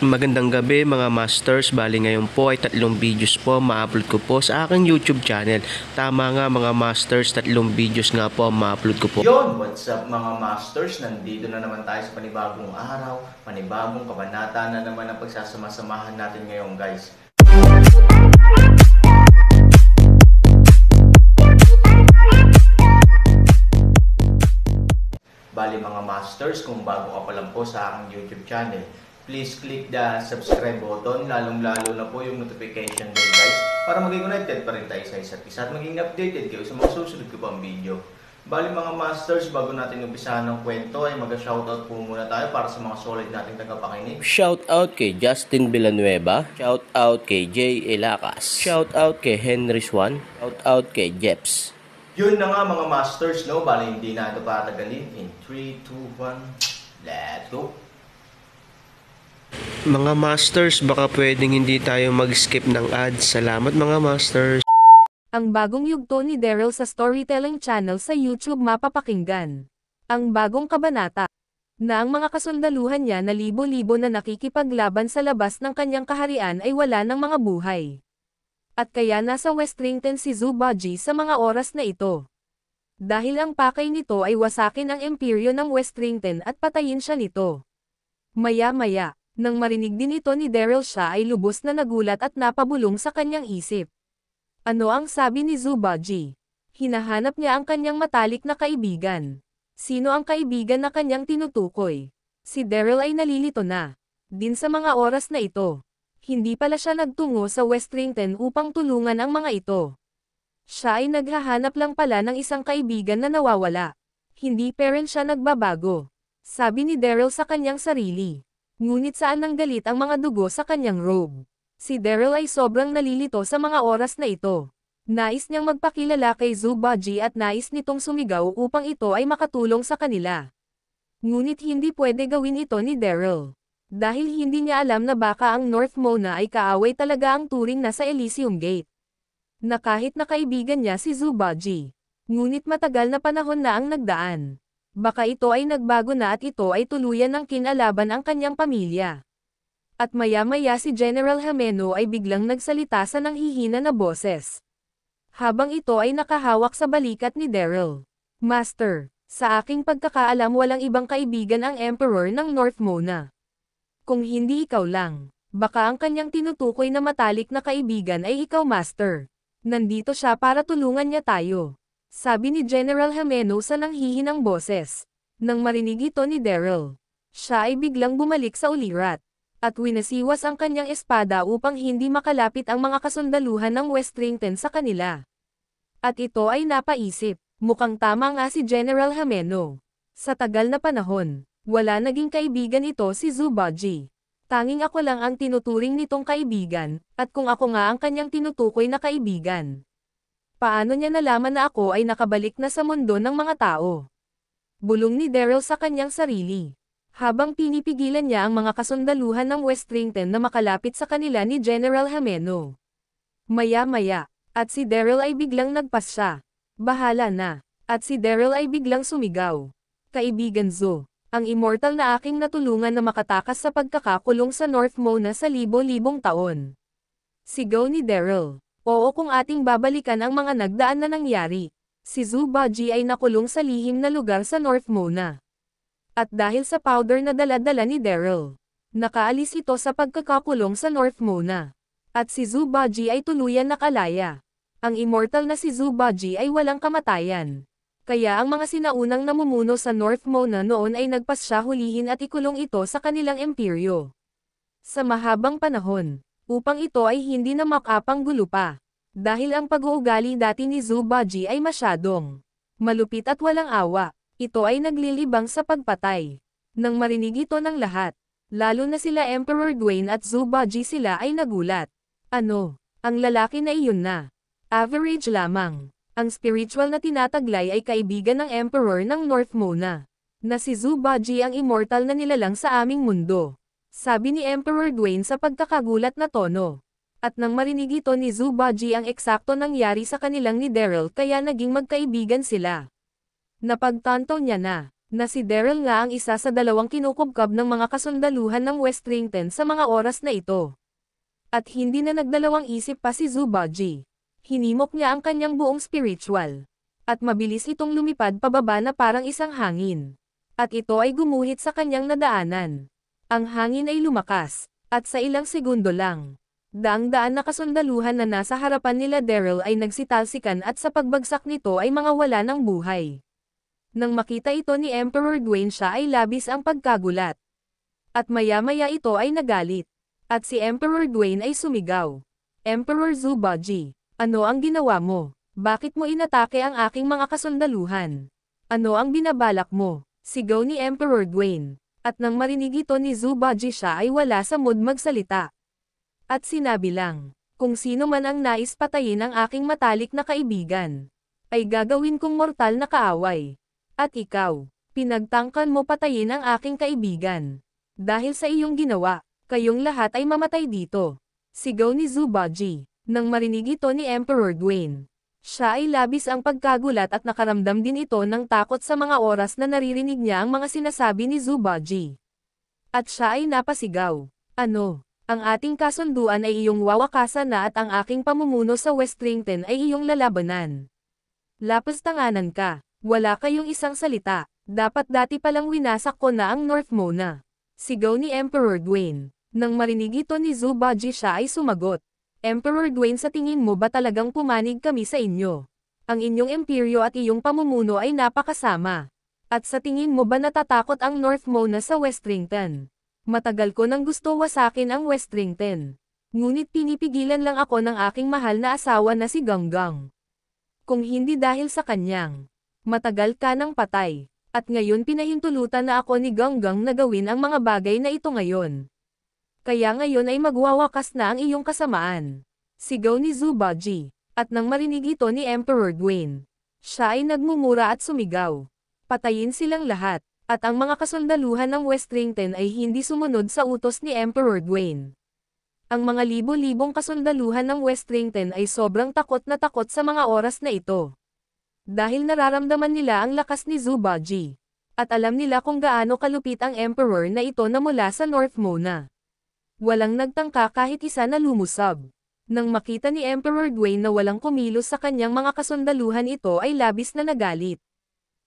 Magandang gabi mga masters, bali ngayon po ay 3 videos po ma-upload ko po sa aking YouTube channel. Tama nga mga masters, 3 videos nga po ma-upload ko po. Yon, what's up mga masters? Nandito na naman tayo sa panibagong araw, panibagong kabanata na naman ang pagsasama-samahan natin ngayon guys. Bali mga masters, kung bago ka pa lang po sa aking YouTube channel, please click the subscribe button, lalong-lalo na po yung notification bell guys, para maging connected pa rin tayo sa isa't isa at maging updated kayo sa mga susunod ko pang video. Bali mga masters, bago natin umpisahan ng kwento ay mag-shoutout po muna tayo para sa mga solid nating tagapakinig. Shoutout kay Justin Villanueva, shoutout kay Jay Elacas, shoutout kay Henry Swan, shoutout kay Jeps. Yun na nga mga masters, no? Bali hindi na ito patagalin. In 3, 2, 1, let's go! Mga masters, baka pwedeng hindi tayo mag-skip ng ads. Salamat mga masters. Ang bagong yugto ni Daryl sa storytelling channel sa YouTube mapapakinggan. Ang bagong kabanata na ang mga kasundaluhan niya na libo-libo na nakikipaglaban sa labas ng kanyang kaharian ay wala ng mga buhay. At kaya nasa Westrington si Zubaji sa mga oras na ito. Dahil ang pakay nito ay wasakin ang imperyo ng Westrington at patayin siya nito. Maya-maya, nang marinig din ito ni Daryl, siya ay lubos na nagulat at napabulong sa kanyang isip. Ano ang sabi ni Zubaji? Hinahanap niya ang kanyang matalik na kaibigan. Sino ang kaibigan na kanyang tinutukoy? Si Daryl ay nalilito na. Din sa mga oras na ito. Hindi pala siya nagtungo sa Westrington upang tulungan ang mga ito. Siya ay naghahanap lang pala ng isang kaibigan na nawawala. Hindi pa rin siya nagbabago. Sabi ni Daryl sa kanyang sarili. Ngunit saan nanggalit ang mga dugo sa kanyang robe? Si Daryl ay sobrang nalilito sa mga oras na ito. Nais niyang magpakilala kay Zubaji at nais nitong sumigaw upang ito ay makatulong sa kanila. Ngunit hindi pwede gawin ito ni Daryl. Dahil hindi niya alam na baka ang North Mona ay kaaway talaga ang turing na sa Elysium Gate. Na kahit na kaibigan niya si Zubaji. Ngunit matagal na panahon na ang nagdaan. Baka ito ay nagbago na at ito ay tuluyan ng kinalaban ang kanyang pamilya. At maya-maya si General Hameno ay biglang nagsalita sa nanghihina na boses. Habang ito ay nakahawak sa balikat ni Daryl. Master, sa aking pagkakaalam walang ibang kaibigan ang Emperor ng North Mona. Kung hindi ikaw lang, baka ang kanyang tinutukoy na matalik na kaibigan ay ikaw Master. Nandito siya para tulungan niya tayo. Sabi ni General Hameno sa nanghihinang boses. Nang marinig ito ni Daryl, siya ay biglang bumalik sa ulirat. At winasiwas ang kanyang espada upang hindi makalapit ang mga kasundaluhan ng Westrington sa kanila. At ito ay napaisip, mukhang tama nga si General Hameno. Sa tagal na panahon, wala naging kaibigan ito si Zubaji. Tanging ako lang ang tinuturing nitong kaibigan, at kung ako nga ang kanyang tinutukoy na kaibigan. Paano niya nalaman na ako ay nakabalik na sa mundo ng mga tao? Bulong ni Daryl sa kanyang sarili. Habang pinipigilan niya ang mga kasundaluhan ng Westrington na makalapit sa kanila ni General Hameno. Maya-maya, at si Daryl ay biglang nagpasya. Bahala na. At si Daryl ay biglang sumigaw. Kaibigan Zo, ang immortal na aking natulungan na makatakas sa pagkakakulong sa North Mona sa libo-libong taon. Sigaw ni Daryl. Oo, kung ating babalikan ang mga nagdaan na nangyari. Si Zubaji ay nakulong sa lihim na lugar sa North Mona. At dahil sa powder na dala-dala ni Daryl, nakaalis ito sa pagkakakulong sa North Mona. At si Zubaji ay tuluyan nakalaya. Ang immortal na si Zubaji ay walang kamatayan. Kaya ang mga sinaunang namumuno sa North Mona noon ay nagpasya hulihin at ikulong ito sa kanilang imperyo. Sa mahabang panahon, upang ito ay hindi na makapanggulo pa. Dahil ang pag-uugali dati ni Zubaji ay masyadong malupit at walang awa. Ito ay naglilibang sa pagpatay. Nang marinig ito ng lahat, lalo na sila Emperor Dwayne at Zubaji, sila ay nagulat. Ano? Ang lalaki na iyon na. Average lamang. Ang spiritual na tinataglay ay kaibigan ng Emperor ng North Mona. Na si Zubaji ang immortal na nilalang sa aming mundo. Sabi ni Emperor Dwayne sa pagkakagulat na tono. At nang marinig ito ni Zubaji ang eksakto nangyari sa kanilang ni Daryl, kaya naging magkaibigan sila. Napagtanto niya na, na si Daryl nga ang isa sa dalawang kinukubkab ng mga kasundaluhan ng Westrington sa mga oras na ito. At hindi na nagdalawang isip pa si Zubaji. Hinimok niya ang kanyang buong spiritual. At mabilis itong lumipad pababa na parang isang hangin. At ito ay gumuhit sa kanyang nadaanan. Ang hangin ay lumakas, at sa ilang segundo lang, daang-daan na kasundaluhan na nasa harapan nila Daryl ay nagsitalsikan at sa pagbagsak nito ay mga wala ng buhay. Nang makita ito ni Emperor Dwayne siya ay labis ang pagkagulat. At maya-maya ito ay nagalit. At si Emperor Dwayne ay sumigaw. Emperor Zubaji, ano ang ginawa mo? Bakit mo inatake ang aking mga kasundaluhan? Ano ang binabalak mo? Sigaw ni Emperor Dwayne. At nang marinig ito ni Zubaji siya ay wala sa mood magsalita. At sinabi lang, kung sino man ang nais patayin ang aking matalik na kaibigan, ay gagawin kong mortal na kaaway. At ikaw, pinagtangkan mo patayin ang aking kaibigan. Dahil sa iyong ginawa, kayong lahat ay mamatay dito. Sigaw ni Zubaji. Nang marinig ito ni Emperor Dwayne, siya ay labis ang pagkagulat at nakaramdam din ito ng takot sa mga oras na naririnig niya ang mga sinasabi ni Zubaji. At siya ay napasigaw. Ano? Ang ating kasunduan ay iyong wawakasan na at ang aking pamumuno sa Westrington ay iyong lalabanan. Lapastanganan ka. Wala kayong isang salita. Dapat dati palang winasak ko na ang North Mona. Sigaw ni Emperor Dwayne. Nang marinig ito ni Zubaji siya ay sumagot. Emperor Dwayne, sa tingin mo ba talagang pumanig kami sa inyo? Ang inyong imperyo at iyong pamumuno ay napakasama. At sa tingin mo ba natatakot ang North Mona sa Westrington? Matagal ko nang gusto wasakin ang Westrington. Ngunit pinipigilan lang ako ng aking mahal na asawa na si Ganggang. Kung hindi dahil sa kanyang matagal ka nang patay, at ngayon pinahintulutan na ako ni Ganggang na gawin ang mga bagay na ito ngayon. Kaya ngayon ay magwawakas na ang iyong kasamaan. Sigaw ni Zubaji. At nang marinig ito ni Emperor Dwayne, siya ay nagmumura at sumigaw. Patayin silang lahat. At ang mga kasundaluhan ng Westrington ay hindi sumunod sa utos ni Emperor Dwayne. Ang mga libo-libong kasundaluhan ng Westrington ay sobrang takot na takot sa mga oras na ito. Dahil nararamdaman nila ang lakas ni Zubaji. At alam nila kung gaano kalupit ang Emperor na ito na mula sa North Mona. Walang nagtangka kahit isa na lumusab. Nang makita ni Emperor Dwayne na walang kumilos sa kanyang mga kasundaluhan ito ay labis na nagalit.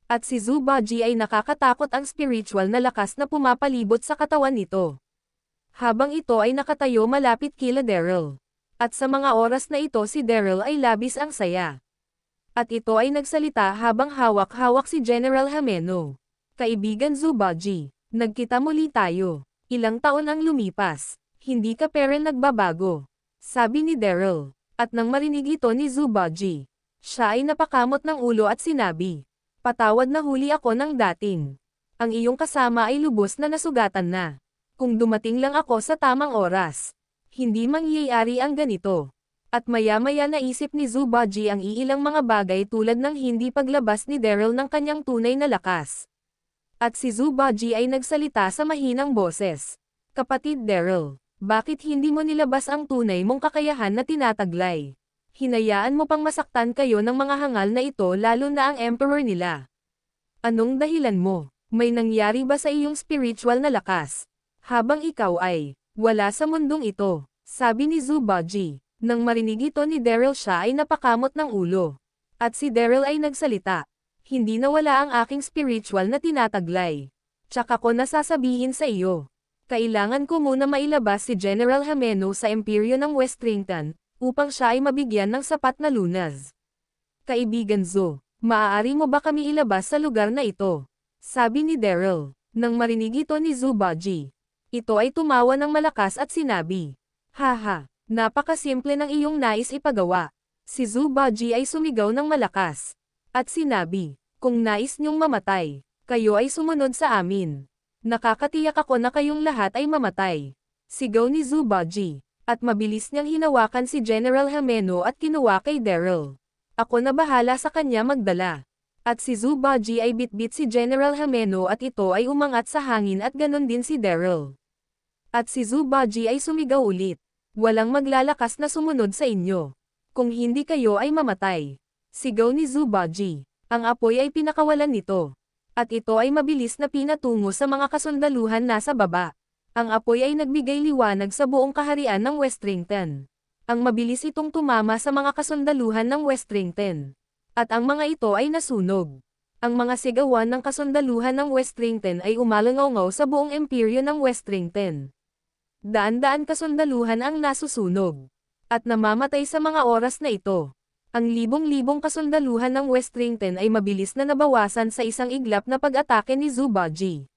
At si Zubaji ay nakakatakot ang spiritual na lakas na pumapalibot sa katawan nito. Habang ito ay nakatayo malapit kila Daryl. At sa mga oras na ito si Daryl ay labis ang saya. At ito ay nagsalita habang hawak-hawak si General Hameno. Kaibigan Zubaji, nagkita muli tayo. Ilang taon ang lumipas. Hindi ka pero nagbabago. Sabi ni Daryl. At nang marinig ito ni Zubaji, siya ay napakamot ng ulo at sinabi, patawad na huli ako ng dating. Ang iyong kasama ay lubos na nasugatan na. Kung dumating lang ako sa tamang oras, hindi mangyayari ang ganito. At maya-maya naisip ni Zubaji ang iilang mga bagay tulad ng hindi paglabas ni Daryl ng kanyang tunay na lakas. At si Zubaji ay nagsalita sa mahinang boses. Kapatid Daryl, bakit hindi mo nilabas ang tunay mong kakayahan na tinataglay? Hinayaan mo pang masaktan kayo ng mga hangal na ito lalo na ang emperor nila. Anong dahilan mo? May nangyari ba sa iyong spiritual na lakas? Habang ikaw ay wala sa mundong ito, sabi ni Zubaji. Nang marinig ito ni Daryl siya ay napakamot ng ulo. At si Daryl ay nagsalita. Hindi nawala ang aking spiritual na tinataglay. Tsaka ko nasasabihin sa iyo. Kailangan ko muna mailabas si General Hameno sa imperyo ng Westrington, upang siya ay mabigyan ng sapat na lunas. Kaibigan Zo, maaari mo ba kami ilabas sa lugar na ito? Sabi ni Daryl. Nang marinig ito ni Zubaji, ito ay tumawa ng malakas at sinabi, haha, napakasimple ng iyong nais ipagawa. Si Zubaji ay sumigaw ng malakas. At sinabi, kung nais niyong mamatay, kayo ay sumunod sa amin. Nakakatiyak ako na kayong lahat ay mamatay. Sigaw ni Zubaji. At mabilis niyang hinawakan si General Hameno at kinuha kay Daryl. Ako na bahala sa kanya magdala. At si Zubaji ay bitbit si General Hameno at ito ay umangat sa hangin at ganon din si Daryl. At si Zubaji ay sumigaw ulit. Walang maglalakas na sumunod sa inyo. Kung hindi kayo ay mamatay. Sigaw ni Zubaji. Ang apoy ay pinakawalan nito. At ito ay mabilis na pinatungo sa mga kasundaluhan nasa baba. Ang apoy ay nagbigay liwanag sa buong kaharian ng Westrington. Ang mabilis itong tumama sa mga kasundaluhan ng Westrington. At ang mga ito ay nasunog. Ang mga sigawan ng kasundaluhan ng Westrington ay umalangaw sa buong imperyo ng Westrington. Daan-daan kasundaluhan ang nasusunog. At namamatay sa mga oras na ito. Ang libong-libong kasundaluhan ng Westrington ay mabilis na nabawasan sa isang iglap na pag-atake ni Zubaji.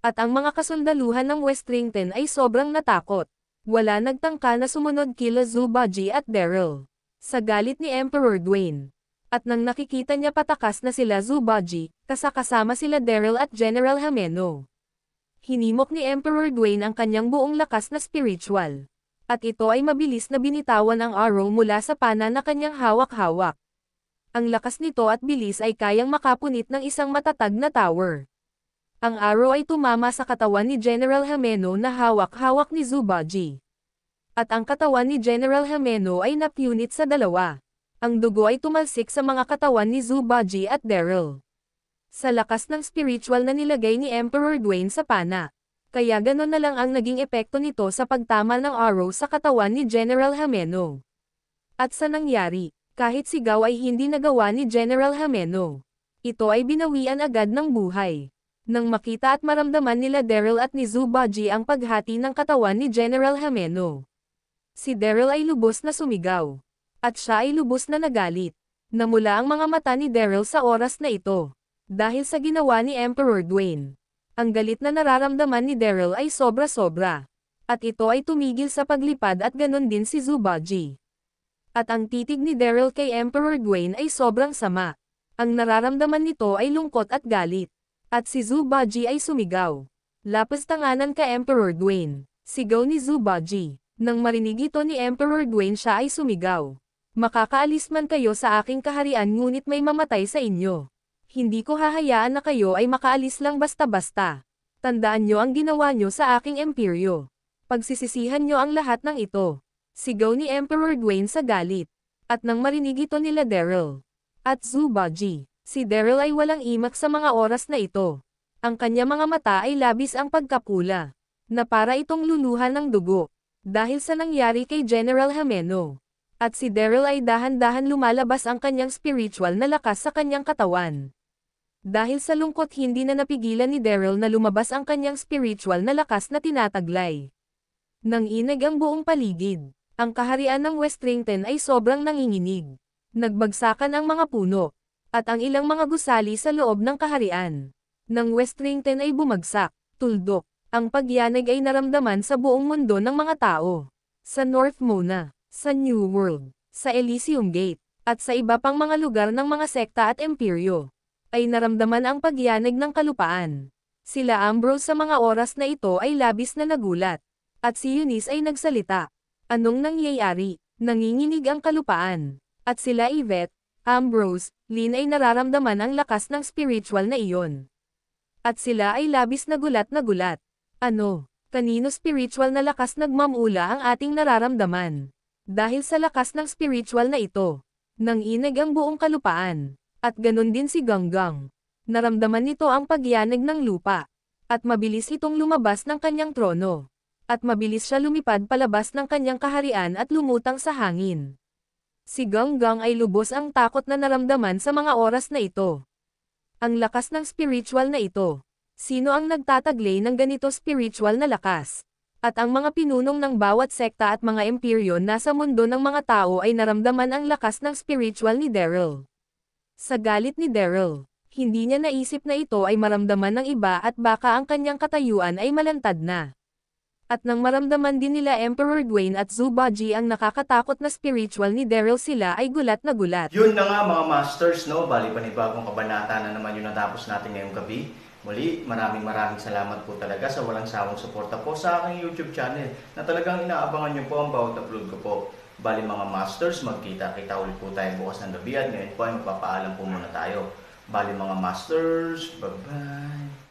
At ang mga kasundaluhan ng Westrington ay sobrang natakot. Wala nagtangka na sumunod kila Zubaji at Daryl. Sa galit ni Emperor Dwayne. At nang nakikita niya patakas na sila Zubaji, kasama sila Daryl at General Hameno. Hinimok ni Emperor Dwayne ang kanyang buong lakas na spiritual. At ito ay mabilis na binitawan ang arrow mula sa pana na kanyang hawak-hawak. Ang lakas nito at bilis ay kayang makapunit ng isang matatag na tower. Ang arrow ay tumama sa katawan ni General Hameno na hawak-hawak ni Zubaji. At ang katawan ni General Hameno ay napunit sa dalawa. Ang dugo ay tumalsik sa mga katawan ni Zubaji at Daryl. Sa lakas ng spiritual na nilagay ni Emperor Dwayne sa pana. Kaya ganon na lang ang naging epekto nito sa pagtama ng arrow sa katawan ni General Hameno. At sa nangyari, kahit sigaw ay hindi nagawa ni General Hameno. Ito ay binawian agad ng buhay. Nang makita at maramdaman nila Daryl at ni Zubaji ang paghati ng katawan ni General Hameno. Si Daryl ay lubos na sumigaw. At siya ay lubos na nagalit. Namula ang mga mata ni Daryl sa oras na ito. Dahil sa ginawa ni Emperor Dwayne. Ang galit na nararamdaman ni Daryl ay sobra-sobra. At ito ay tumigil sa paglipad at ganon din si Zubaji. At ang titig ni Daryl kay Emperor Dwayne ay sobrang sama. Ang nararamdaman nito ay lungkot at galit. At si Zubaji ay sumigaw. Lapos tanganan ka Emperor Dwayne. Sigaw ni Zubaji. Nang marinig ito ni Emperor Dwayne siya ay sumigaw. Makakaalis man kayo sa aking kaharian ngunit may mamatay sa inyo. Hindi ko hahayaan na kayo ay makaalis lang basta-basta. Tandaan nyo ang ginawa nyo sa aking imperyo. Pagsisisihan nyo ang lahat ng ito. Sigaw ni Emperor Dwayne sa galit. At nang marinig ito nila Daryl at Zubaji, si Daryl ay walang imak sa mga oras na ito. Ang kanya mga mata ay labis ang pagkapula, na para itong luluhan ng dugo, dahil sa nangyari kay General Hameno. At si Daryl ay dahan-dahan lumalabas ang kanyang spiritual na lakas sa kanyang katawan. Dahil sa lungkot hindi na napigilan ni Daryl na lumabas ang kanyang spiritual na lakas na tinataglay. Nang inag ang buong paligid, ang kaharian ng Westrington ay sobrang nanginginig. Nagbagsakan ang mga puno, at ang ilang mga gusali sa loob ng kaharian ng Westrington ay bumagsak, tuldok. Ang pagyanig ay naramdaman sa buong mundo ng mga tao. Sa North Mona, sa New World, sa Elysium Gate, at sa iba pang mga lugar ng mga sekta at imperyo. Ay naramdaman ang pagyanig ng kalupaan. Sila Ambrose sa mga oras na ito ay labis na nagulat. At si Eunice ay nagsalita. Anong nangyayari? Nanginginig ang kalupaan. At sila Yvette, Ambrose, Lynn ay nararamdaman ang lakas ng spiritual na iyon. At sila ay labis na gulat. Ano? Kanino spiritual na lakas nagmamula ang ating nararamdaman? Dahil sa lakas ng spiritual na ito, nanginag ang buong kalupaan. At ganon din si Ganggang. Naramdaman nito ang pagyanig ng lupa. At mabilis itong lumabas ng kanyang trono. At mabilis siya lumipad palabas ng kanyang kaharian at lumutang sa hangin. Si Ganggang ay lubos ang takot na naramdaman sa mga oras na ito. Ang lakas ng spiritual na ito. Sino ang nagtataglay ng ganito spiritual na lakas? At ang mga pinunong ng bawat sekta at mga imperyo nasa mundo ng mga tao ay naramdaman ang lakas ng spiritual ni Daryl. Sa galit ni Daryl, hindi niya naisip na ito ay maramdaman ng iba at baka ang kanyang katayuan ay malantad na. At nang maramdaman din nila Emperor Dwayne at Zubaji ang nakakatakot na spiritual ni Daryl sila ay gulat na gulat. Yun na nga mga masters, no? Bali panibagong kabanata na naman yung natapos natin ngayong gabi. Muli, maraming salamat po talaga sa walang sawang suporta po sa aking YouTube channel na talagang inaabangan nyo po ang bawat upload ko po. Bali mga masters, magkita-kita ulit po tayo bukas ng gabi at ngayon po ay magpapaalam po muna tayo. Bali mga masters, bye-bye!